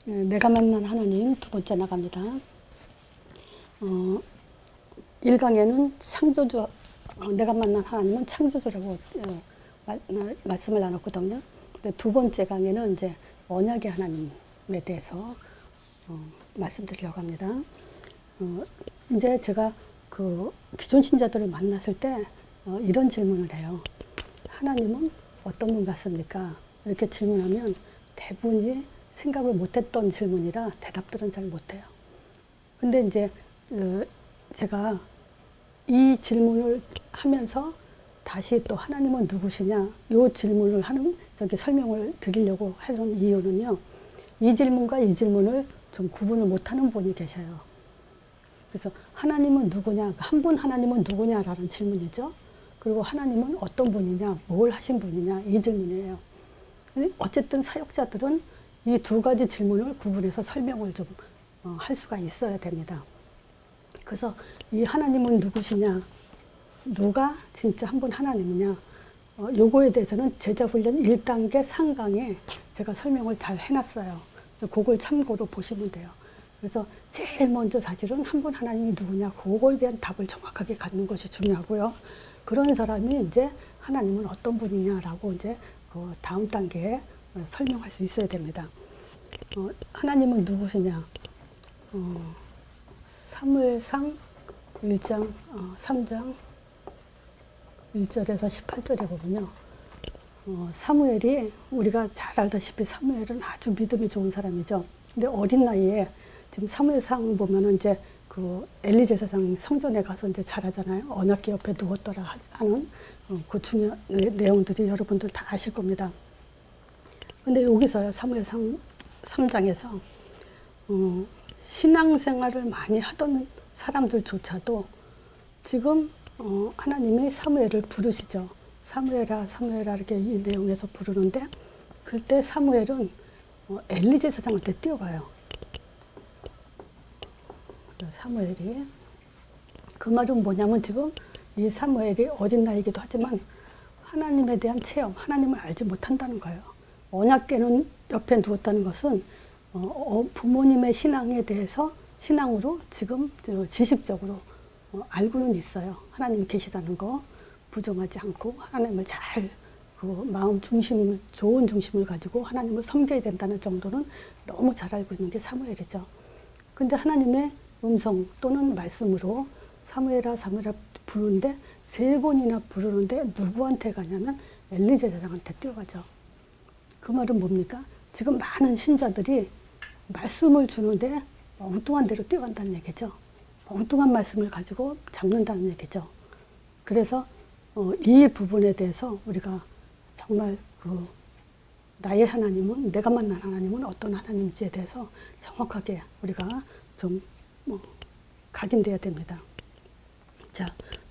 내가 만난 하나님 두 번째 나갑니다. 1강에는 창조주, 내가 만난 하나님은 창조주라고 말씀을 나눴거든요. 두 번째 강에는 이제 언약의 하나님에 대해서 말씀드리려고 합니다. 이제 제가 그 기존 신자들을 만났을 때 이런 질문을 해요. 하나님은 어떤 분 같습니까? 이렇게 질문하면 대부분이 생각을 못했던 질문이라 대답들은 잘 못해요. 근데 이제 제가 이 질문을 하면서 다시 또 하나님은 누구시냐 이 질문을 하는 설명을 드리려고 하는 이유는요. 이 질문과 이 질문을 좀 구분을 못하는 분이 계셔요. 그래서 하나님은 누구냐, 한 분 하나님은 누구냐라는 질문이죠. 그리고 하나님은 어떤 분이냐, 뭘 하신 분이냐 이 질문이에요. 어쨌든 사역자들은 이 두 가지 질문을 구분해서 설명을 좀 할 수가 있어야 됩니다. 그래서 이 하나님은 누구시냐, 누가 진짜 한 분 하나님이냐, 요거에 대해서는 제자훈련 1단계 상강에 제가 설명을 잘 해놨어요. 그걸 참고로 보시면 돼요. 그래서 제일 먼저 사실은 한 분 하나님이 누구냐, 그거에 대한 답을 정확하게 갖는 것이 중요하고요. 그런 사람이 이제 하나님은 어떤 분이냐라고 이제 그 다음 단계에 설명할 수 있어야 됩니다. 하나님은 누구시냐? 사무엘상 1장 3장 1절에서 18절이거든요. 사무엘이 우리가 잘 알다시피 사무엘은 아주 믿음이 좋은 사람이죠. 근데 어린 나이에 지금 사무엘상 보면은 이제 그 엘리 제사장 성전에 가서 이제 잘하잖아요. 언약궤 옆에 누웠더라 하는 그 중요한 내용들이 여러분들 다 아실 겁니다. 근데 여기서요, 사무엘상 3장에서 신앙생활을 많이 하던 사람들조차도 지금 하나님이 사무엘을 부르시죠. 사무엘아 사무엘아 이렇게 이 내용에서 부르는데 그때 사무엘은 엘리 제사장한테 뛰어가요. 사무엘이 그 말은 뭐냐면 지금 이 사무엘이 어린 나이기도 하지만 하나님에 대한 체험, 하나님을 알지 못한다는 거예요. 언약궤는 옆에 두었다는 것은 부모님의 신앙에 대해서 신앙으로 지금 지식적으로 알고는 있어요. 하나님이 계시다는 거 부정하지 않고 하나님을 잘 그 마음 중심, 좋은 중심을 가지고 하나님을 섬겨야 된다는 정도는 너무 잘 알고 있는 게 사무엘이죠. 근데 하나님의 음성 또는 말씀으로 사무엘아 사무엘아 부르는데 3번이나 부르는데 누구한테 가냐면 엘리 제사장한테 뛰어가죠. 그 말은 뭡니까? 지금 많은 신자들이 말씀을 주는데 엉뚱한 데로 뛰어간다는 얘기죠. 엉뚱한 말씀을 가지고 잡는다는 얘기죠. 그래서 이 부분에 대해서 우리가 정말 그 나의 하나님은, 내가 만난 하나님은 어떤 하나님인지에 대해서 정확하게 우리가 좀 각인돼야 됩니다. 자,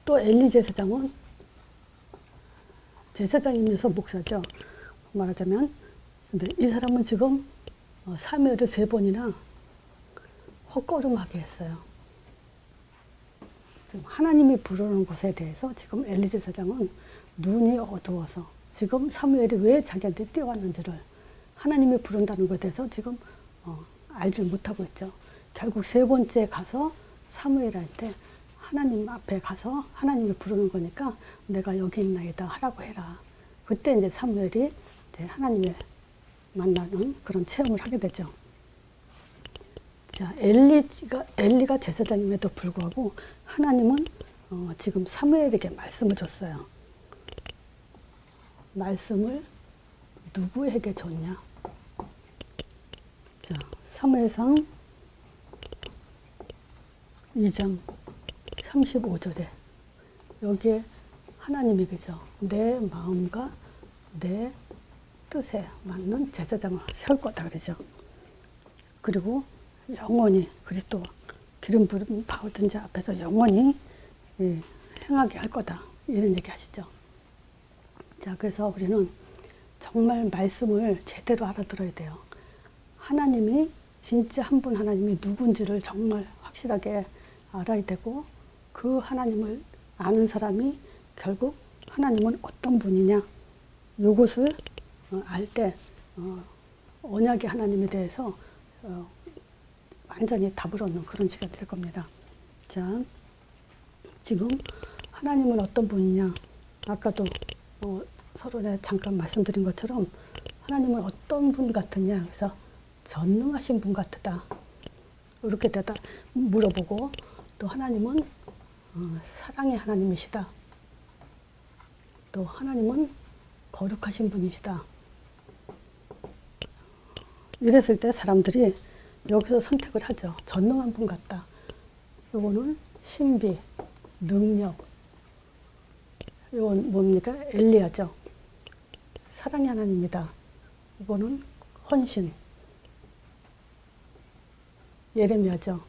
또 엘리 제사장은 제사장이면서 목사죠. 말하자면 근데 이 사람은 지금 사무엘을 3번이나 헛걸음하게 했어요. 지금 하나님이 부르는 것에 대해서 지금 엘리 제사장은 눈이 어두워서 지금 사무엘이 왜 자기한테 뛰어왔는지를 하나님이 부른다는 것에 대해서 지금 알지 못하고 있죠. 결국 3번째 가서 사무엘한테 하나님 앞에 가서 하나님이 부르는 거니까 내가 여기 있나이다 하라고 해라. 그때 이제 사무엘이 이제 하나님의 만나는 그런 체험을 하게 되죠. 자, 엘리가 제사장임에도 불구하고 하나님은 지금 사무엘에게 말씀을 줬어요. 말씀을 누구에게 줬냐? 자, 사무엘상 2장 35절에 여기에 하나님이 계죠. 내 마음과 내 뜻에 맞는 제사장을 세울 거다 그러죠. 그리고 영원히 그리스도 기름 부음 받은 자 앞에서 영원히 행하게 할 거다 이런 얘기 하시죠. 자, 그래서 우리는 정말 말씀을 제대로 알아들어야 돼요. 하나님이 진짜 한 분 하나님이 누군지를 정말 확실하게 알아야 되고 그 하나님을 아는 사람이 결국 하나님은 어떤 분이냐 요것을 알 때 언약의 하나님에 대해서 완전히 답을 얻는 그런 시간이 될 겁니다. 자, 지금 하나님은 어떤 분이냐? 아까도 서론에 잠깐 말씀드린 것처럼 하나님은 어떤 분 같으냐? 그래서 전능하신 분 같다. 이렇게 물어보고, 또 하나님은 사랑의 하나님이시다. 또 하나님은 거룩하신 분이시다. 이랬을 때 사람들이 여기서 선택을 하죠. 전능한 분 같다. 요거는 신비, 능력. 이건 뭡니까? 엘리야죠. 사랑의 하나님이다. 이거는 헌신. 예레미야죠.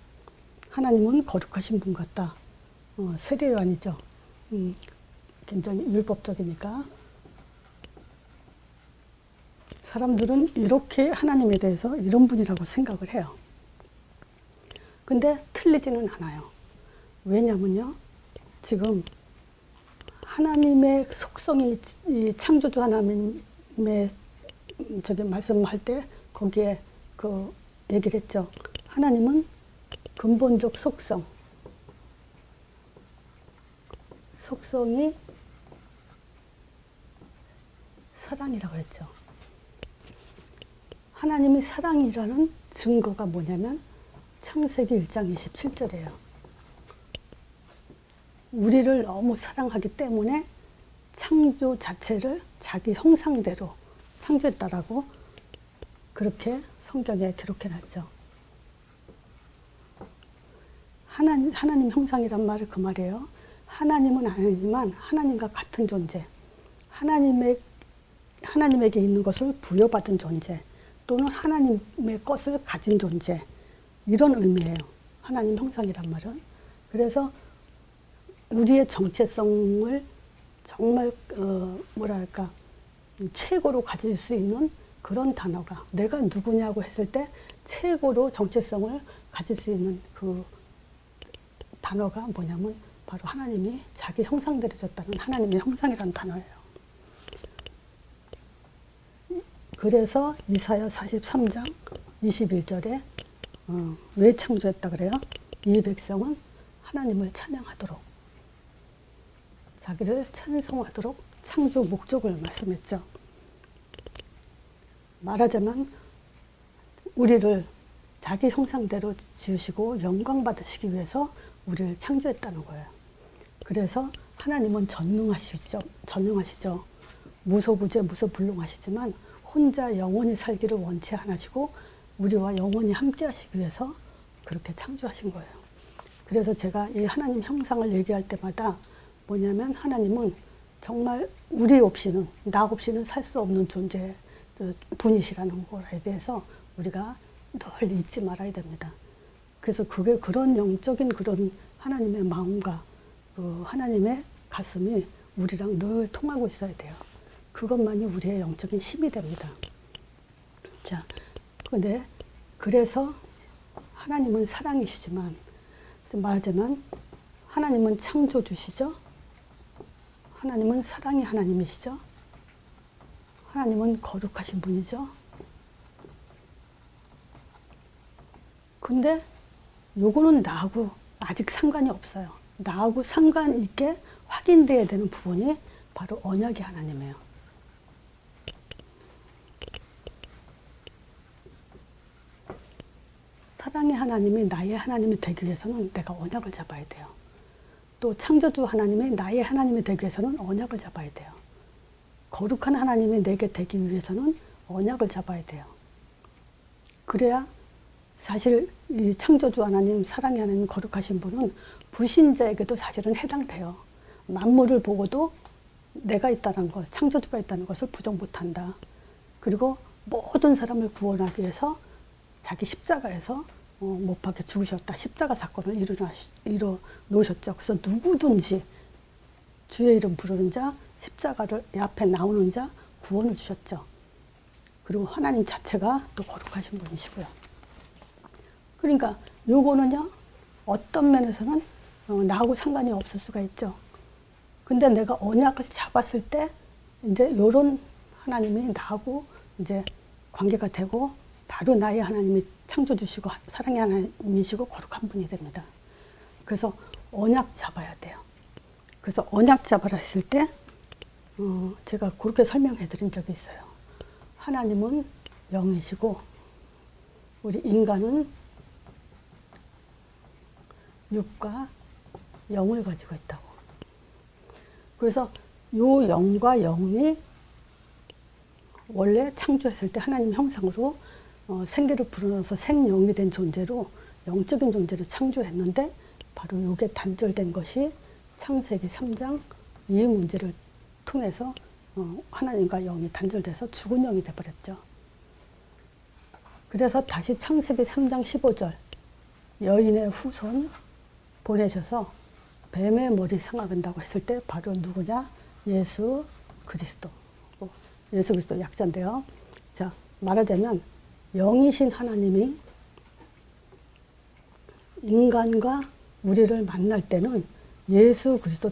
하나님은 거룩하신 분 같다. 세례요한이죠. 굉장히 율법적이니까. 사람들은 이렇게 하나님에 대해서 이런 분이라고 생각을 해요. 근데 틀리지는 않아요. 왜냐면요, 지금 하나님의 속성이, 이 창조주 하나님의 저기 말씀할 때 거기에 그 얘기를 했죠. 하나님은 근본적 속성이 사랑이라고 했죠. 하나님이 사랑이라는 증거가 뭐냐면 창세기 1장 27절이에요. 우리를 너무 사랑하기 때문에 창조 자체를 자기 형상대로 창조했다라고 그렇게 성경에 기록해놨죠. 하나님 형상이란 말은 그 말이에요. 하나님은 아니지만 하나님과 같은 존재, 하나님에게 있는 것을 부여받은 존재, 또는 하나님의 것을 가진 존재, 이런 의미예요. 하나님 형상이란 말은. 그래서 우리의 정체성을 정말 뭐랄까 최고로 가질 수 있는 그런 단어가, 내가 누구냐고 했을 때 최고로 정체성을 가질 수 있는 그 단어가 뭐냐면 바로 하나님이 자기 형상대로 졌다는 하나님의 형상이라는 단어예요. 그래서 이사야 43장 21절에 왜 창조했다 그래요? 이 백성은 하나님을 찬양하도록, 자기를 찬송하도록 창조 목적을 말씀했죠. 말하자면 우리를 자기 형상대로 지으시고 영광 받으시기 위해서 우리를 창조했다는 거예요. 그래서 하나님은 전능하시죠. 무소부재 무소불능하시지만 혼자 영원히 살기를 원치 않으시고 우리와 영원히 함께 하시기 위해서 그렇게 창조하신 거예요. 그래서 제가 이 하나님 형상을 얘기할 때마다 뭐냐면 하나님은 정말 우리 없이는, 나 없이는 살 수 없는 존재 분이시라는 거에 대해서 우리가 늘 잊지 말아야 됩니다. 그래서 그게 그런 영적인 그런 하나님의 마음과 그 하나님의 가슴이 우리랑 늘 통하고 있어야 돼요. 그것만이 우리의 영적인 힘이 됩니다. 자, 근데 그래서 하나님은 사랑이시지만, 말하자면 하나님은 창조주시죠. 하나님은 사랑의 하나님이시죠. 하나님은 거룩하신 분이죠. 근데 요거는 나하고 아직 상관이 없어요. 나하고 상관 있게 확인돼야 되는 부분이 바로 언약의 하나님이에요. 사랑의 하나님이 나의 하나님이 되기 위해서는 내가 언약을 잡아야 돼요. 또 창조주 하나님이 나의 하나님이 되기 위해서는 언약을 잡아야 돼요. 거룩한 하나님이 내게 되기 위해서는 언약을 잡아야 돼요. 그래야 사실 이 창조주 하나님, 사랑의 하나님, 거룩하신 분은 불신자에게도 사실은 해당돼요. 만물을 보고도 내가 있다는 것, 창조주가 있다는 것을 부정 못한다. 그리고 모든 사람을 구원하기 위해서 자기 십자가에서 못 박혀 죽으셨다. 십자가 사건을 이뤄 놓으셨죠. 그래서 누구든지 주의 이름 부르는 자, 십자가를 앞에 나오는 자 구원을 주셨죠. 그리고 하나님 자체가 또 거룩하신 분이시고요. 그러니까 요거는요, 어떤 면에서는 나하고 상관이 없을 수가 있죠. 근데 내가 언약을 잡았을 때 이제 요런 하나님이 나하고 이제 관계가 되고 바로 나의 하나님이 창조주시고 사랑의 하나님이시고 거룩한 분이 됩니다. 그래서 언약 잡아야 돼요. 그래서 언약 잡아라 했을 때 제가 그렇게 설명해 드린 적이 있어요. 하나님은 영이시고 우리 인간은 육과 영을 가지고 있다고. 그래서 요 영과 영이 원래 창조했을 때 하나님 형상으로 생기를 불어넣어서 생영이 된 존재로 영적인 존재로 창조했는데 바로 이게 단절된 것이 창세기 3장 이 문제를 통해서 하나님과 영이 단절돼서 죽은 영이 돼버렸죠. 그래서 다시 창세기 3장 15절 여인의 후손 보내셔서 뱀의 머리 상하건다고 했을 때 바로 누구냐? 예수 그리스도. 예수 그리스도 약자인데요. 자, 말하자면 영이신 하나님이 인간과 우리를 만날 때는 예수 그리스도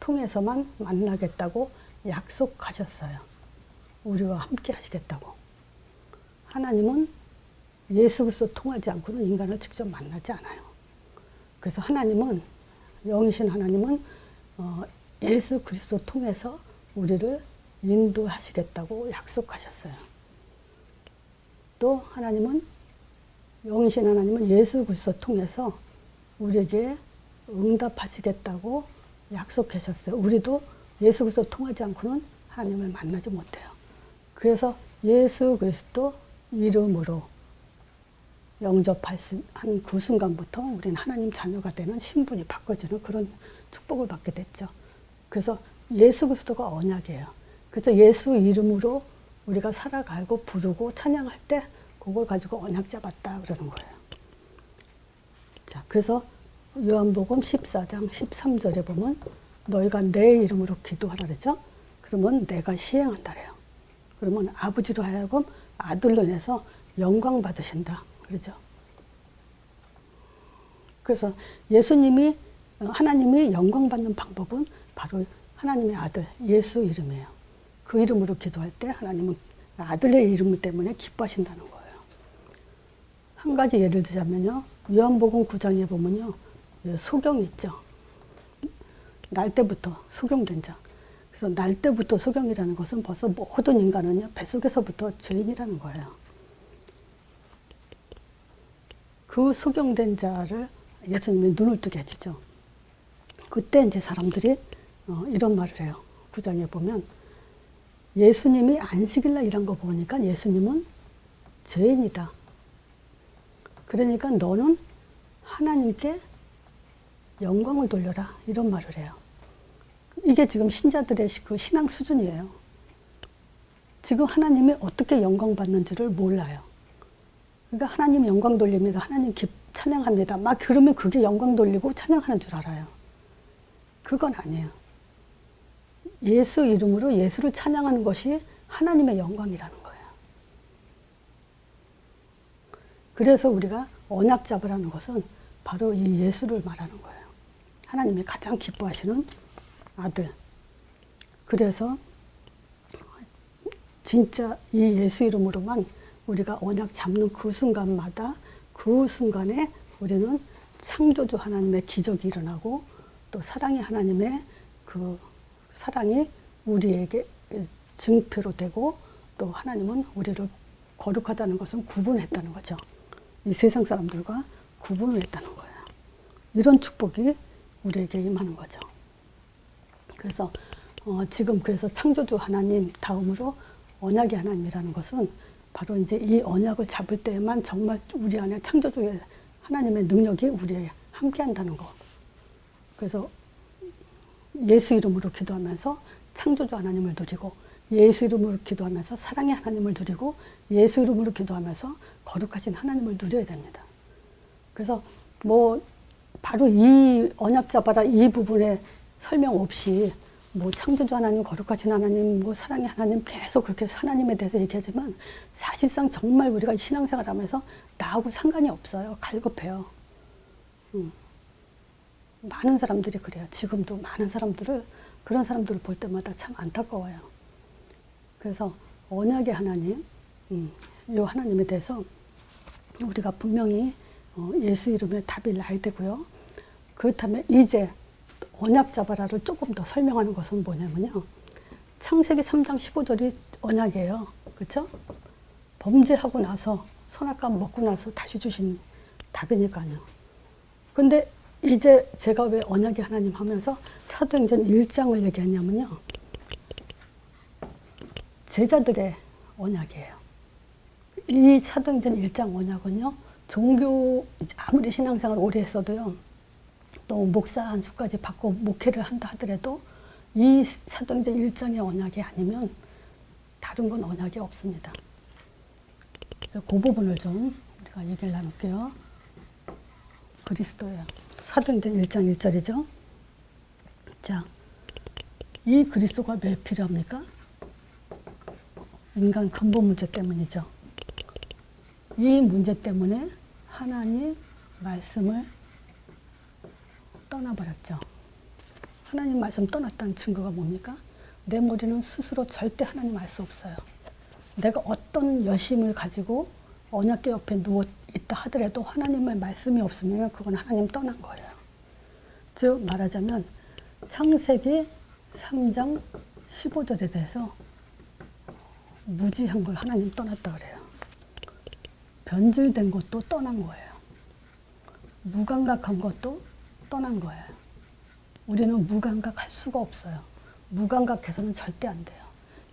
통해서만 만나겠다고 약속하셨어요. 우리와 함께 하시겠다고. 하나님은 예수 그리스도 통하지 않고는 인간을 직접 만나지 않아요. 그래서 하나님은 영이신 하나님은 예수 그리스도 통해서 우리를 인도하시겠다고 약속하셨어요. 또 하나님은 영이신 하나님은 예수 그리스도 통해서 우리에게 응답하시겠다고 약속하셨어요. 우리도 예수 그리스도 통하지 않고는 하나님을 만나지 못해요. 그래서 예수 그리스도 이름으로 영접한 그 순간부터 우리는 하나님 자녀가 되는 신분이 바꿔지는 그런 축복을 받게 됐죠. 그래서 예수 그리스도가 언약이에요. 그래서 예수 이름으로 우리가 살아가고 부르고 찬양할 때 그걸 가지고 언약 잡았다 그러는 거예요. 자, 그래서 요한복음 14장 13절에 보면 너희가 내 이름으로 기도하라 그랬죠. 그러면 내가 시행한다래요. 그러면 아버지로 하여금 아들로 인해서 영광 받으신다 그러죠. 그래서 예수님이 하나님이 영광 받는 방법은 바로 하나님의 아들 예수 이름이에요. 그 이름으로 기도할 때 하나님은 아들의 이름 때문에 기뻐하신다는 거예요. 한 가지 예를 들자면요. 요한복음 9장에 보면요. 소경이 있죠. 날 때부터 소경된 자. 그래서 날 때부터 소경이라는 것은 벌써 모든 인간은요. 뱃속에서부터 죄인이라는 거예요. 그 소경된 자를 예수님이 눈을 뜨게 해주죠. 그때 이제 사람들이 이런 말을 해요. 9장에 보면 예수님이 안식일날 일한 거 보니까 예수님은 죄인이다. 그러니까 너는 하나님께 영광을 돌려라. 이런 말을 해요. 이게 지금 신자들의 그 신앙 수준이에요. 지금 하나님이 어떻게 영광 받는지를 몰라요. 그러니까 하나님 영광 돌립니다. 하나님 찬양합니다. 막 그러면 그게 영광 돌리고 찬양하는 줄 알아요. 그건 아니에요. 예수 이름으로 예수를 찬양하는 것이 하나님의 영광이라는 거예요. 그래서 우리가 언약 잡으라는 것은 바로 이 예수를 말하는 거예요. 하나님이 가장 기뻐하시는 아들. 그래서 진짜 이 예수 이름으로만 우리가 언약 잡는 그 순간마다 그 순간에 우리는 창조주 하나님의 기적이 일어나고 또 사랑의 하나님의 그 사랑이 우리에게 증표로 되고 또 하나님은 우리를 거룩하다는 것은 구분했다는 거죠. 이 세상 사람들과 구분을 했다는 거예요. 이런 축복이 우리에게 임하는 거죠. 그래서 지금 그래서 창조주 하나님 다음으로 언약의 하나님이라는 것은 바로 이제 이 언약을 잡을 때에만 정말 우리 안에 창조주의 하나님의 능력이 우리에 함께 한다는 거. 그래서 예수 이름으로 기도하면서 창조주 하나님을 누리고 예수 이름으로 기도하면서 사랑의 하나님을 누리고 예수 이름으로 기도하면서 거룩하신 하나님을 누려야 됩니다. 그래서 뭐 바로 이 언약 잡아라 이 부분에 설명 없이 뭐 창조주 하나님, 거룩하신 하나님, 뭐 사랑의 하나님 계속 그렇게 하나님에 대해서 얘기하지만 사실상 정말 우리가 신앙생활하면서 나하고 상관이 없어요. 갈급해요. 많은 사람들이 그래요. 지금도 많은 사람들을 그런 사람들을 볼 때마다 참 안타까워요. 그래서 언약의 하나님, 이 하나님에 대해서 우리가 분명히 예수 이름의 답이 나야 되고요. 그렇다면 이제 언약 잡아라를 조금 더 설명하는 것은 뭐냐면요. 창세기 3장 15절이 언약이에요. 그렇죠? 범죄하고 나서 선악과 먹고 나서 다시 주신 답이니까요. 근데 이제 제가 왜 언약의 하나님 하면서 사도행전 1장을 얘기했냐면요. 제자들의 언약이에요. 이 사도행전 1장 언약은요. 종교 아무리 신앙생활 오래 했어도요. 또 목사 한 수까지 받고 목회를 한다 하더라도 이 사도행전 1장의 언약이 아니면 다른 건 언약이 없습니다. 그 부분을 좀 우리가 얘기를 나눌게요. 그리스도예요. 사도행전 1장 1절이죠. 자, 이 그리스도가 왜 필요합니까? 인간 근본 문제 때문이죠. 이 문제 때문에 하나님 말씀을 떠나버렸죠. 하나님 말씀 떠났다는 증거가 뭡니까? 내 머리는 스스로 절대 하나님 알 수 없어요. 내가 어떤 여심을 가지고 언약궤 옆에 누워 있다 하더라도 하나님의 말씀이 없으면 그건 하나님 떠난 거예요. 즉 말하자면 창세기 3장 15절에 대해서 무지한 걸 하나님 떠났다 그래요. 변질된 것도 떠난 거예요. 무감각한 것도 떠난 거예요. 우리는 무감각할 수가 없어요. 무감각해서는 절대 안 돼요.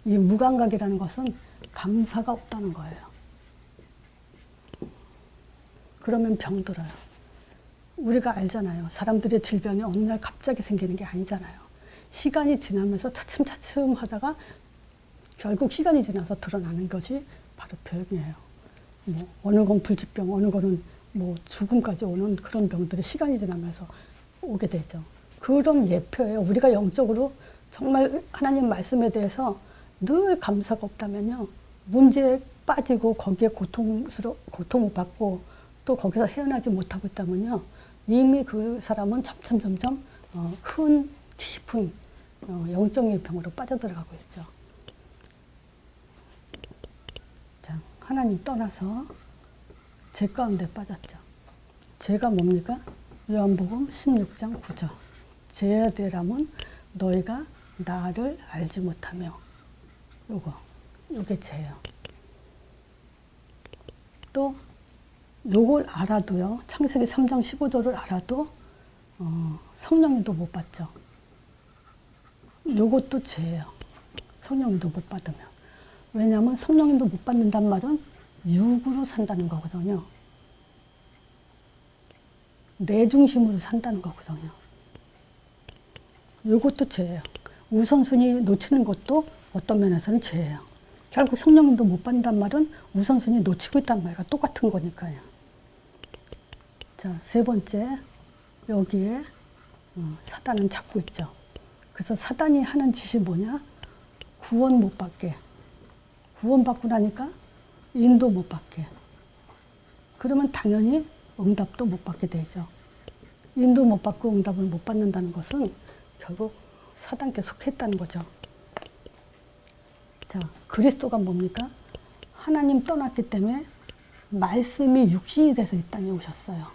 이 무감각이라는 것은 감사가 없다는 거예요. 그러면 병들어요. 우리가 알잖아요. 사람들의 질병이 어느 날 갑자기 생기는 게 아니잖아요. 시간이 지나면서 차츰차츰 하다가 결국 시간이 지나서 드러나는 것이 바로 병이에요. 뭐 어느 건 불치병, 어느 거는 뭐 죽음까지 오는 그런 병들이 시간이 지나면서 오게 되죠. 그런 예표예요. 우리가 영적으로 정말 하나님 말씀에 대해서 늘 감사가 없다면요. 문제에 빠지고 거기에 고통을 받고 또 거기서 헤어나지 못하고 있다면요. 이미 그 사람은 점점 큰 깊은 영적인 병으로 빠져들어가고 있죠. 자, 하나님 떠나서 죄 가운데 빠졌죠. 죄가 뭡니까? 요한복음 16장 9절. 죄되라면 너희가 나를 알지 못하며. 요게 죄예요. 또 요걸 알아도요. 창세기 3장 15절을 알아도 성령님도 못 받죠. 요것도 죄예요. 성령님도 못 받으면. 왜냐하면 성령님도 못 받는단 말은 육으로 산다는 거거든요. 내 중심으로 산다는 거거든요. 요것도 죄예요. 우선순위 놓치는 것도 어떤 면에서는 죄예요. 결국 성령님도 못 받는단 말은 우선순위 놓치고 있단 말과 똑같은 거니까요. 자, 세 번째, 여기에 사단은 잡고 있죠. 그래서 사단이 하는 짓이 뭐냐? 구원 못 받게. 구원받고 나니까 인도 못 받게. 그러면 당연히 응답도 못 받게 되죠. 인도 못 받고 응답을 못 받는다는 것은 결국 사단께 속했다는 거죠. 자, 그리스도가 뭡니까? 하나님 떠났기 때문에 말씀이 육신이 돼서 이 땅에 오셨어요.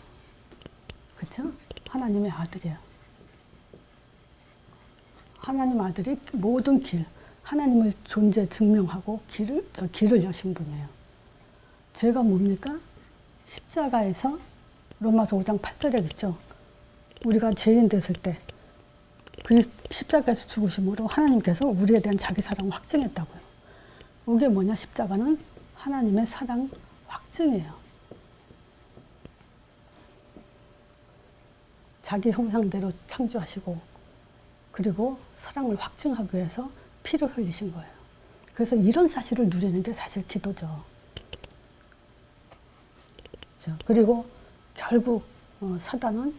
그렇죠? 하나님의 아들이에요. 하나님 아들이 모든 길, 하나님을 존재 증명하고 길을 여신 분이에요. 죄가 뭡니까? 십자가에서 로마서 5장 8절에 있죠. 우리가 죄인 됐을 때 그 십자가에서 죽으심으로 하나님께서 우리에 대한 자기 사랑을 확증했다고요. 이게 뭐냐? 십자가는 하나님의 사랑 확증이에요. 자기 형상대로 창조하시고 그리고 사랑을 확증하기 위해서 피를 흘리신 거예요. 그래서 이런 사실을 누리는 게 사실 기도죠. 그리고 결국 사단은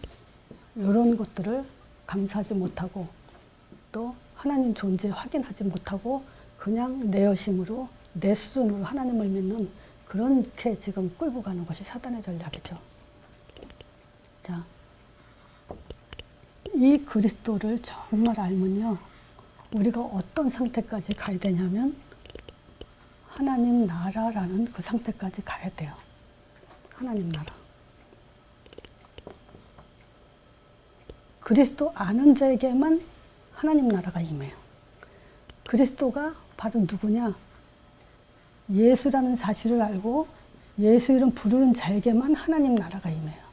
이런 것들을 감사하지 못하고 또 하나님 존재 확인하지 못하고 그냥 내 여심으로 내 수준으로 하나님을 믿는 그렇게 지금 끌고 가는 것이 사단의 전략이죠. 자, 이 그리스도를 정말 알면요. 우리가 어떤 상태까지 가야 되냐면 하나님 나라라는 그 상태까지 가야 돼요. 하나님 나라. 그리스도 아는 자에게만 하나님 나라가 임해요. 그리스도가 바로 누구냐? 예수라는 사실을 알고 예수 이름 부르는 자에게만 하나님 나라가 임해요.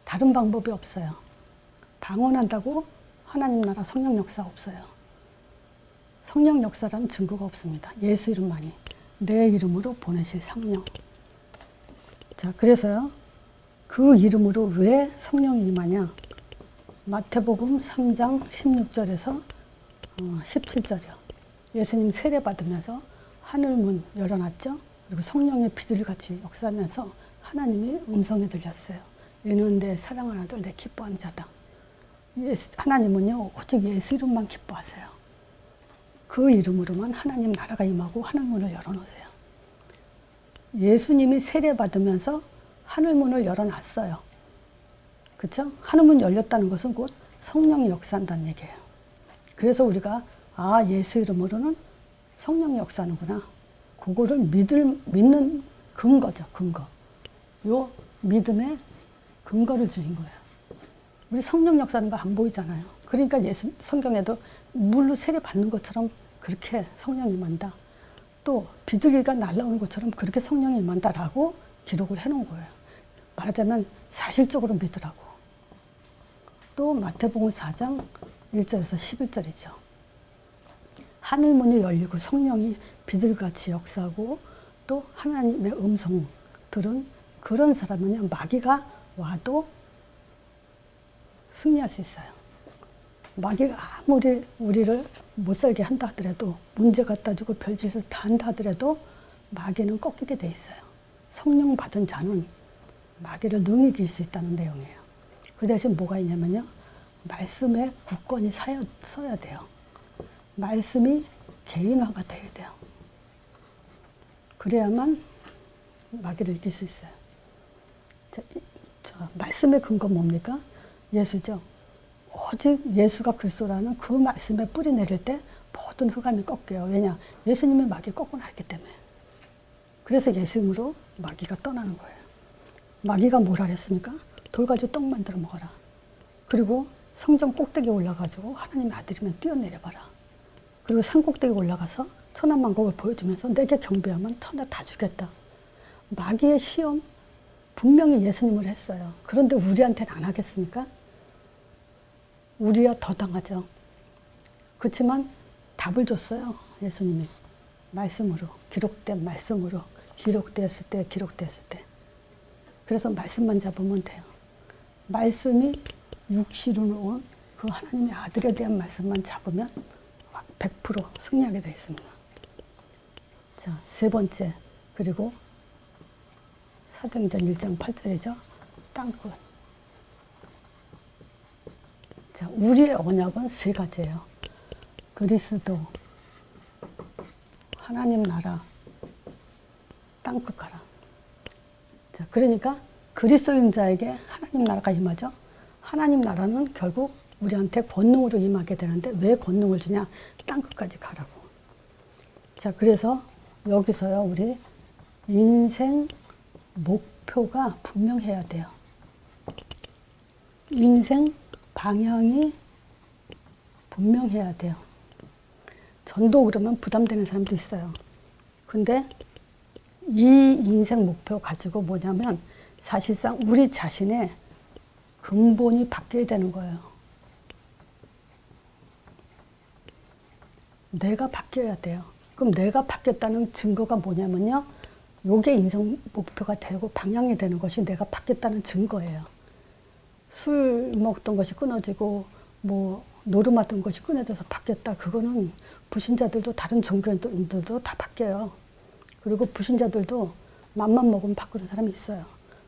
다른 방법이 없어요. 방언한다고 하나님 나라 성령 역사 없어요. 성령 역사라는 증거가 없습니다. 예수 이름만이. 내 이름으로 보내실 성령. 자, 그래서요. 그 이름으로 왜 성령이 임하냐? 마태복음 3장 16절에서 17절이요. 예수님 세례 받으면서 하늘문 열어놨죠. 그리고 성령의 비둘기같이 역사하면서 하나님의 음성이 들렸어요. 얘는 내 사랑하는 아들, 내 기뻐하는 자다. 하나님은요, 오직 예수 이름만 기뻐하세요. 그 이름으로만 하나님 나라가 임하고 하늘문을 열어놓으세요. 예수님이 세례 받으면서 하늘문을 열어놨어요. 그렇죠? 하늘문 열렸다는 것은 곧 성령이 역사한다는 얘기예요. 그래서 우리가 예수 이름으로는 성령이 역사하는구나. 그거를 믿는 근거죠. 근거. 요 믿음의 근거를 주신 거예요. 우리 성령 역사하는 거 안 보이잖아요. 그러니까 성경에도 물로 세례 받는 것처럼 그렇게 성령이 임한다. 또 비둘기가 날아오는 것처럼 그렇게 성령이 임한다라고 기록을 해놓은 거예요. 말하자면 사실적으로 믿으라고. 또 마태복음 4장 1절에서 11절이죠. 하늘문이 열리고 성령이 비둘기같이 역사하고 또 하나님의 음성 들은 그런 사람은요, 마귀가 와도 승리할 수 있어요. 마귀가 아무리 우리를 못 살게 한다 하더라도, 문제 갖다 주고 별짓을 다 한다 하더라도 마귀는 꺾이게 돼 있어요. 성령 받은 자는 마귀를 능히 이길 수 있다는 내용이에요. 그 대신 뭐가 있냐면요, 말씀에 굳건히 서야 돼요. 말씀이 개인화가 돼야 돼요. 그래야만 마귀를 이길 수 있어요. 말씀의 근거 뭡니까? 예수죠. 오직 예수가 그리스도라는 그 말씀에 뿌리 내릴 때 모든 흑암이 꺾여요. 왜냐? 예수님의 마귀 꺾고 나기 때문에. 그래서 예수님으로 마귀가 떠나는 거예요. 마귀가 뭘 하랬습니까? 돌 가지고 떡 만들어 먹어라. 그리고 성전 꼭대기에 올라가지고 하나님의 아들이면 뛰어내려봐라. 그리고 산 꼭대기에 올라가서 천하만국을 보여주면서 내게 경배하면 천하 다 주겠다. 마귀의 시험 분명히 예수님을 했어요. 그런데 우리한테는 안 하겠습니까? 우리야 더 당하죠. 그렇지만 답을 줬어요. 예수님이. 말씀으로. 기록된 말씀으로. 기록되었을 때. 그래서 말씀만 잡으면 돼요. 말씀이 육시로 온 그 하나님의 아들에 대한 말씀만 잡으면 100% 승리하게 되어 있습니다. 자, 세 번째. 그리고 사도행전 1장 8절이죠. 땅끝. 자, 우리의 언약은 세 가지예요. 그리스도, 하나님 나라, 땅끝 가라. 자, 그러니까 그리스도인 자에게 하나님 나라가 임하죠. 하나님 나라는 결국 우리한테 권능으로 임하게 되는데 왜 권능을 주냐? 땅끝까지 가라고. 자, 그래서 여기서요, 우리 인생 목표가 분명해야 돼요. 인생 방향이 분명해야 돼요. 전도 그러면 부담되는 사람도 있어요. 근데 이 인생 목표 가지고 뭐냐면 사실상 우리 자신의 근본이 바뀌어야 되는 거예요. 내가 바뀌어야 돼요. 그럼 내가 바뀌었다는 증거가 뭐냐면요. 요게 인생 목표가 되고 방향이 되는 것이 내가 바뀌었다는 증거예요. 술 먹던 것이 끊어지고 뭐 노름하던 것이 끊어져서 바뀌었다. 그거는 불신자들도 다른 종교인들도 다 바뀌어요. 그리고 불신자들도 맘만 먹으면 바꾸는 사람이 있어요.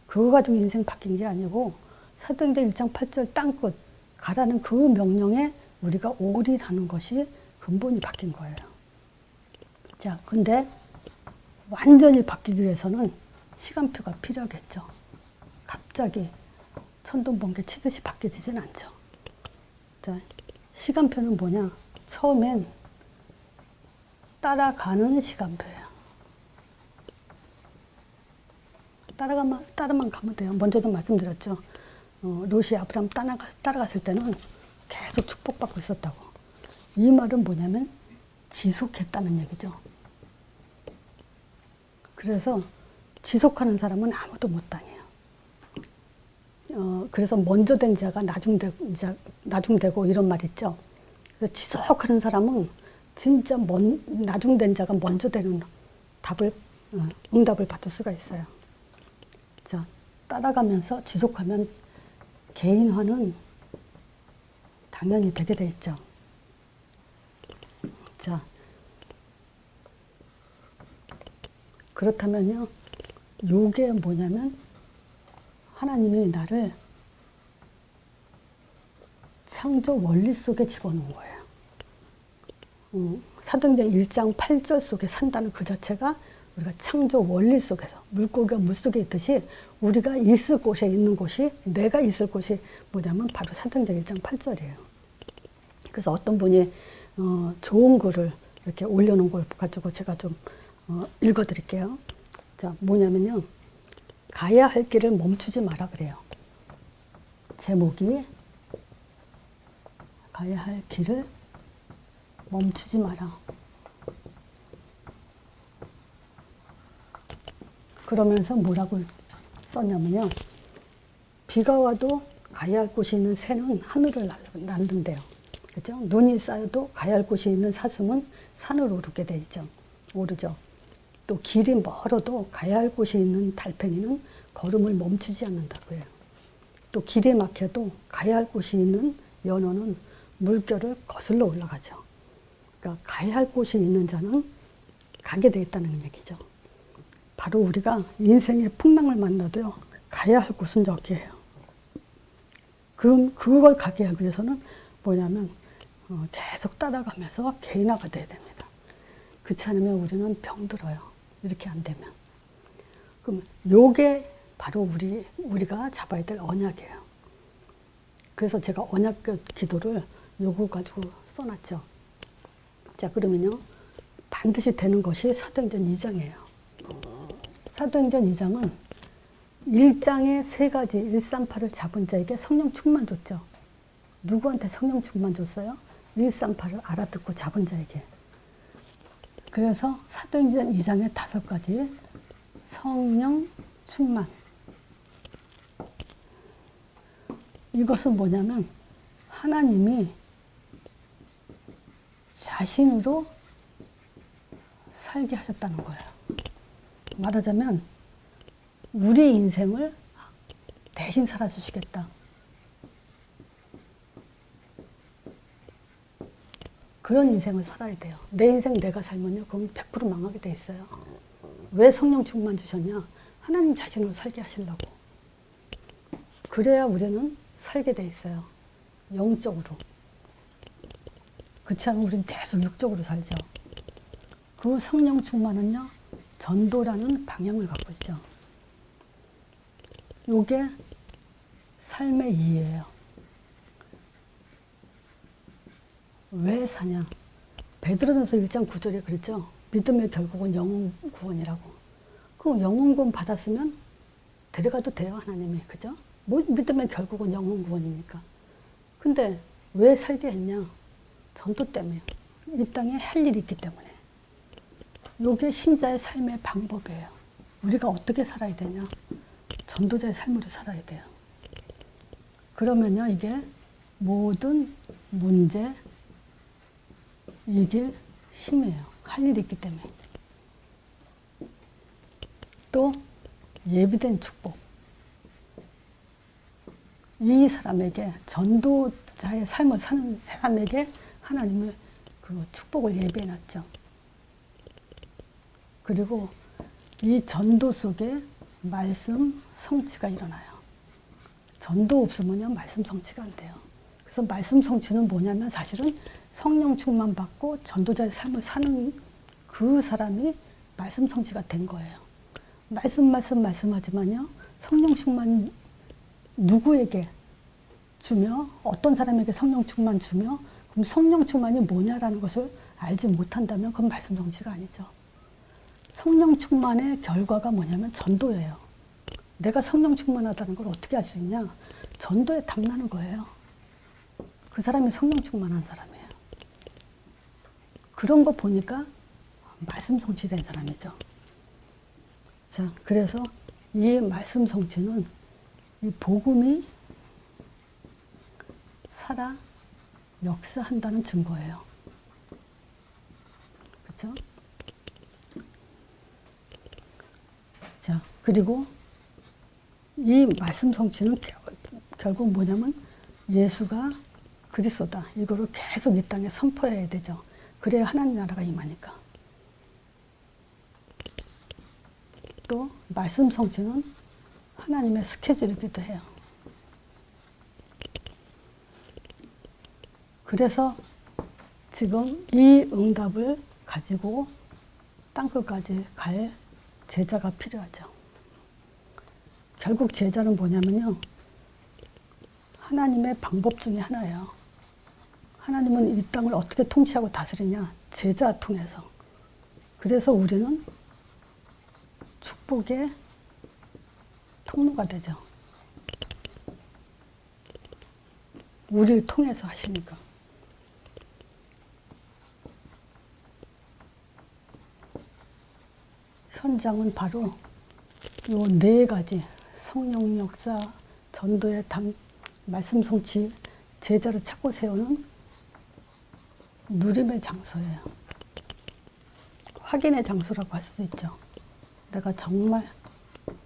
그거 가지고 인생 바뀐 게 아니고 사도행전 1장 8절 땅끝 가라는 그 명령에 우리가 올인하는 것이 근본이 바뀐 거예요. 자, 근데 완전히 바뀌기 위해서는 시간표가 필요하겠죠. 갑자기 천둥번개 치듯이 바뀌어지진 않죠. 자, 시간표는 뭐냐? 처음엔 따라가는 시간표예요. 따라만 가면 돼요. 먼저도 말씀드렸죠. 롯이 아브라함 따라갔을 때는 계속 축복받고 있었다고. 이 말은 뭐냐면 지속했다는 얘기죠. 그래서 지속하는 사람은 아무도 못 당해요. 그래서 먼저 된 자가 나중되고 이런 말 있죠. 그래서 지속하는 사람은 진짜 나중된 자가 먼저 되는 응답을 받을 수가 있어요. 자, 따라가면서 지속하면 개인화는 당연히 되게 돼 있죠. 자, 그렇다면요, 요게 뭐냐면 하나님이 나를 창조 원리 속에 집어넣은 거예요. 사도행전 1장 8절 속에 산다는 그 자체가 우리가 창조 원리 속에서 물고기가 물속에 있듯이 우리가 있을 곳에 있는 곳이, 내가 있을 곳이 뭐냐면 바로 사도행전 1장 8절이에요. 그래서 어떤 분이 좋은 글을 이렇게 올려놓은 걸 가지고 제가 좀 읽어드릴게요. 자, 뭐냐면요, 가야 할 길을 멈추지 마라 그래요. 제목이 가야 할 길을 멈추지 마라. 그러면서 뭐라고 썼냐면요, 비가 와도 가야 할 곳이 있는 새는 하늘을 날른대요. 그죠? 눈이 쌓여도 가야 할 곳이 있는 사슴은 산을 오르게 돼 있죠. 오르죠. 또 길이 멀어도 가야 할 곳이 있는 달팽이는 걸음을 멈추지 않는다고 해요. 또 길이 막혀도 가야 할 곳이 있는 연어는 물결을 거슬러 올라가죠. 그러니까 가야 할 곳이 있는 자는 가게 돼 있다는 얘기죠. 바로 우리가 인생의 풍랑을 만나도요, 가야 할 곳은 여기예요. 그럼 그걸 가게 하기 위해서는 뭐냐면 계속 따라가면서 개인화가 돼야 됩니다. 그렇지 않으면 우리는 병들어요. 이렇게 안 되면. 그럼 요게 바로 우리가 잡아야 될 언약이에요. 그래서 제가 언약 기도를 요거 가지고 써놨죠. 자, 그러면요, 반드시 되는 것이 사도행전 2장이에요. 사도행전 2장은 1장의 세 가지 138을 잡은 자에게 성령 충만 줬죠. 누구한테 성령 충만 줬어요? 138을 알아듣고 잡은 자에게. 그래서 사도행전 2장의 5가지 성령 충만. 이것은 뭐냐면 하나님이 자신으로 살게 하셨다는 거예요. 말하자면 우리 인생을 대신 살아주시겠다. 그런 인생을 살아야 돼요. 내 인생 내가 살면요, 그럼 100% 망하게 돼 있어요. 왜 성령 충만 주셨냐? 하나님 자신으로 살게 하시려고. 그래야 우리는 살게 돼 있어요. 영적으로. 그렇지 않으면 우리는 계속 육적으로 살죠. 그 성령 충만은요, 전도라는 방향을 갖고 있죠. 요게 삶의 이유예요. 왜 사냐? 베드로전서 1장 9절에 그랬죠. 믿음의 결국은 영혼 구원이라고. 그 영혼 구원 받았으면 데려가도 돼요, 하나님이. 그죠? 뭐 믿음의 결국은 영혼 구원이니까. 근데 왜 살게 했냐? 전도 때문에. 이 땅에 할 일이 있기 때문에. 요게 신자의 삶의 방법이에요. 우리가 어떻게 살아야 되냐? 전도자의 삶으로 살아야 돼요. 그러면요, 이게 모든 문제 이길 힘이에요. 할 일이 있기 때문에. 또 예비된 축복. 이 사람에게, 전도자의 삶을 사는 사람에게 하나님은 그 축복을 예비해 놨죠. 그리고 이 전도 속에 말씀 성취가 일어나요. 전도 없으면요, 말씀 성취가 안 돼요. 그래서 말씀 성취는 뭐냐면 사실은 성령 충만 받고 전도자의 삶을 사는 그 사람이 말씀 성취가 된 거예요. 말씀하지만요, 성령 충만 누구에게 주며 어떤 사람에게 성령 충만 주며 그럼 성령 충만이 뭐냐라는 것을 알지 못한다면 그건 말씀 성취가 아니죠. 성령 충만의 결과가 뭐냐면 전도예요. 내가 성령 충만하다는 걸 어떻게 알 수 있냐? 전도에 탐나는 거예요. 그 사람이 성령 충만한 사람이에요. 그런 거 보니까 말씀 성취된 사람이죠. 자, 그래서 이 말씀 성취는 이 복음이 살아 역사한다는 증거예요. 그렇죠? 자, 그리고 이 말씀 성취는 결국 뭐냐면 예수가 그리스도다. 이거를 계속 이 땅에 선포해야 되죠. 그래야 하나님 나라가 임하니까. 또 말씀 성취는 하나님의 스케줄이기도 해요. 그래서 지금 이 응답을 가지고 땅끝까지 갈 제자가 필요하죠. 결국 제자는 뭐냐면요. 하나님의 방법 중에 하나예요. 하나님은 이 땅을 어떻게 통치하고 다스리냐? 제자 통해서. 그래서 우리는 축복의 통로가 되죠. 우리를 통해서 하시니까. 현장은 바로 요 네 가지 성령 역사, 전도의 말씀 성취, 제자를 찾고 세우는 누림의 장소예요. 확인의 장소라고 할 수도 있죠. 내가 정말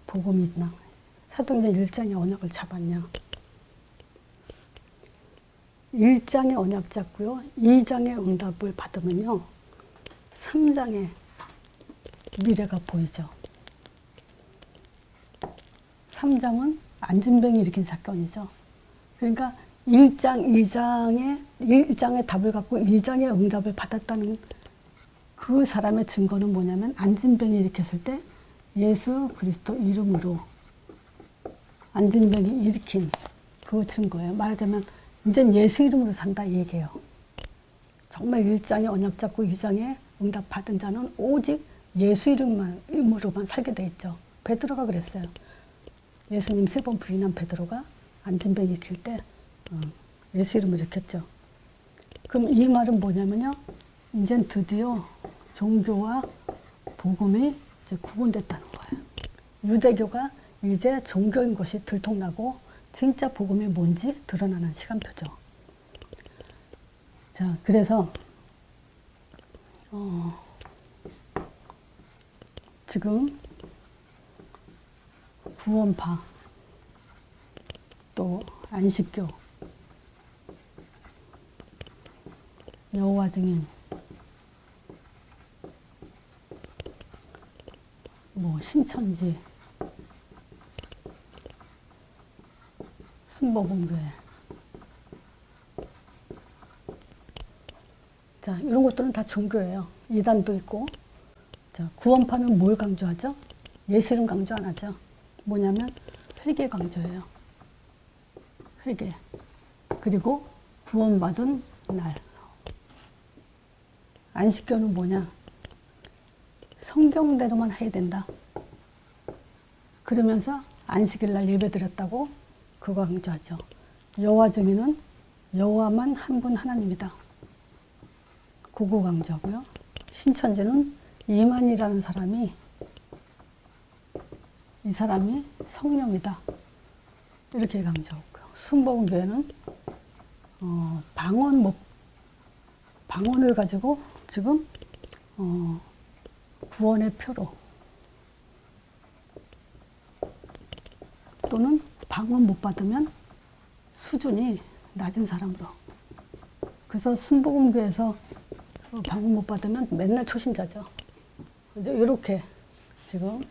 복음이 있나? 사도행전 1장의 언약을 잡았냐? 1장의 언약 잡고요. 2장의 응답을 받으면요. 3장의 미래가 보이죠. 3장은 안진뱅이 일으킨 사건이죠. 그러니까 1장의 답을 갖고 2장의 응답을 받았다는 그 사람의 증거는 뭐냐면 안진뱅이 일으켰을 때 예수 그리스도 이름으로 안진뱅이 일으킨 그 증거예요. 말하자면 이젠 예수 이름으로 산다 이 얘기예요. 정말 1장의 언약 잡고 2장의 응답 받은 자는 오직 예수 이름으로만 살게 돼 있죠. 베드로가 그랬어요. 예수님 3번 부인한 베드로가 안진뱅이 일으킬 때 예수 이름을 일으켰죠. 그럼 이 말은 뭐냐면요. 이젠 드디어 종교와 복음이 이제 구분됐다는 거예요. 유대교가 이제 종교인 것이 들통나고 진짜 복음이 뭔지 드러나는 시간표죠. 자, 그래서 지금 구원파 또 안식교 여호와 증인 뭐 신천지 순복음교회 자 이런 것들은 다 종교예요. 이단도 있고 자 구원파는 뭘 강조하죠? 예수 이름 강조 안 하죠. 뭐냐면 회개 강조해요. 회개 그리고 구원받은 날. 안식교는 뭐냐? 성경대로만 해야 된다. 그러면서 안식일 날 예배 드렸다고 그거 강조하죠. 여호와 증인은 여호와만 한 분 하나님이다. 그거 강조하고요. 신천지는 이만이라는 사람이 이 사람이 성령이다. 이렇게 강조하고요. 순복음교회는 방언을 가지고 지금 구원의 표로 또는 방언 못 받으면 수준이 낮은 사람으로. 그래서 순복음교회에서 방언 못 받으면 맨날 초신자죠. 이제 이렇게 지금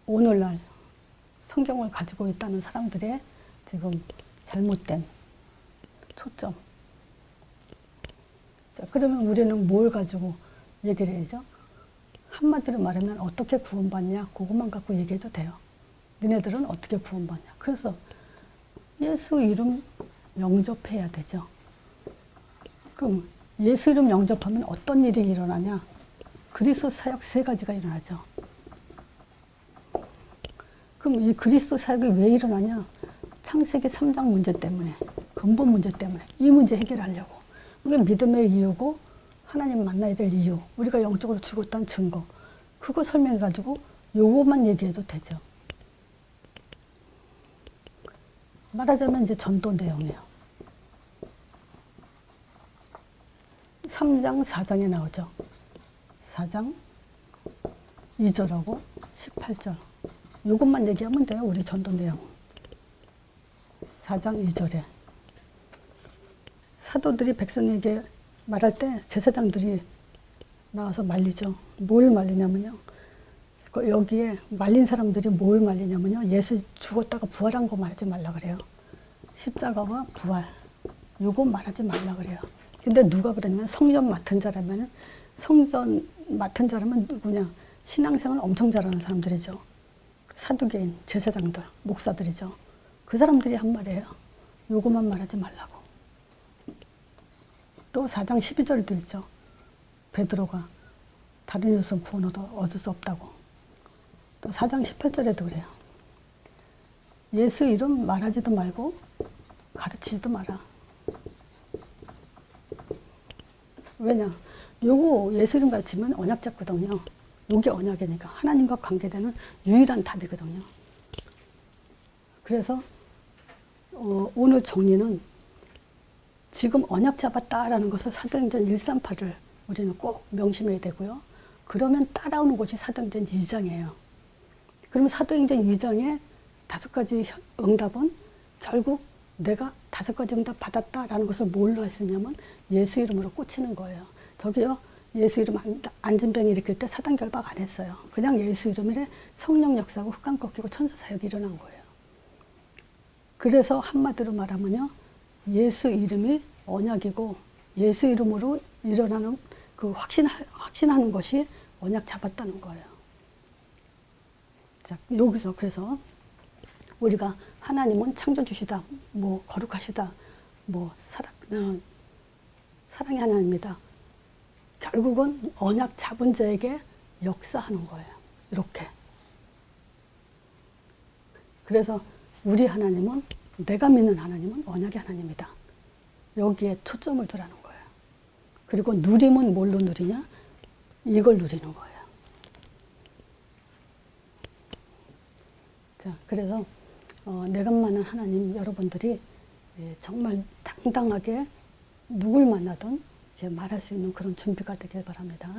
오늘날 성경을 가지고 있다는 사람들의 지금 잘못된 초점. 자, 그러면 우리는 뭘 가지고 얘기를 해야죠? 한마디로 말하면 어떻게 구원받냐? 그것만 갖고 얘기해도 돼요. 너네들은 어떻게 구원받냐? 그래서 예수 이름 영접해야 되죠. 그럼 예수 이름 영접하면 어떤 일이 일어나냐? 그리스도 사역 3가지가 일어나죠. 그럼 이 그리스도 사역이 왜 일어나냐? 창세기 3장 문제 때문에, 근본 문제 때문에 이 문제 해결하려고. 이게 믿음의 이유고 하나님 만나야 될 이유, 우리가 영적으로 죽었다는 증거, 그거 설명해가지고 요것만 얘기해도 되죠. 말하자면 이제 전도 내용이에요. 3장, 4장에 나오죠. 4장 2절하고 18절. 요것만 얘기하면 돼요. 우리 전도 내용. 4장 2절에 사도들이 백성에게 말할 때 제사장들이 나와서 말리죠. 뭘 말리냐면요. 여기에 말린 사람들이 뭘 말리냐면요. 예수 죽었다가 부활한 거 말하지 말라 그래요. 십자가와 부활. 요거 말하지 말라 그래요. 근데 누가 그러냐면 성전 맡은 자라면, 성전 맡은 자라면 누구냐? 신앙생활 엄청 잘하는 사람들이죠. 사두개인, 제사장들, 목사들이죠. 그 사람들이 한 말이에요. 요거만 말하지 말라고. 또 4장 12절도 있죠. 베드로가 다른 이웃은 구원 얻을 수 없다고. 또 4장 18절에도 그래요. 예수 이름 말하지도 말고 가르치지도 마라. 왜냐? 요거 예수 이름 가르치면 언약 잡거든요. 요게 언약이니까 하나님과 관계되는 유일한 답이거든요. 그래서 오늘 정리는 지금 언약 잡았다라는 것을 사도행전 138을 우리는 꼭 명심해야 되고요. 그러면 따라오는 것이 사도행전 2장이에요. 그러면 사도행전 2장에 5가지 응답은 결국 내가 5가지 응답 받았다라는 것을 뭘로 할 수 있냐면 예수 이름으로 꽂히는 거예요. 저기요, 예수 이름 안진병 일으킬 때 사단 결박 안 했어요. 그냥 예수 이름에 성령 역사하고 흑암 꺾이고 천사 사역이 일어난 거예요. 그래서 한마디로 말하면요, 예수 이름이 언약이고 예수 이름으로 일어나는 그 확신하는 것이 언약 잡았다는 거예요. 자, 여기서 그래서 우리가 하나님은 창조주시다, 뭐 거룩하시다, 뭐 사랑의 하나님이다. 결국은 언약 잡은 자에게 역사하는 거예요. 이렇게. 그래서 우리 하나님은, 내가 믿는 하나님은 언약의 하나님이다. 여기에 초점을 두라는 거예요. 그리고 누림은 뭘로 누리냐? 이걸 누리는 거예요. 자, 그래서 내가 만난 하나님 여러분들이 정말 당당하게 누굴 만나든 말할 수 있는 그런 준비가 되길 바랍니다.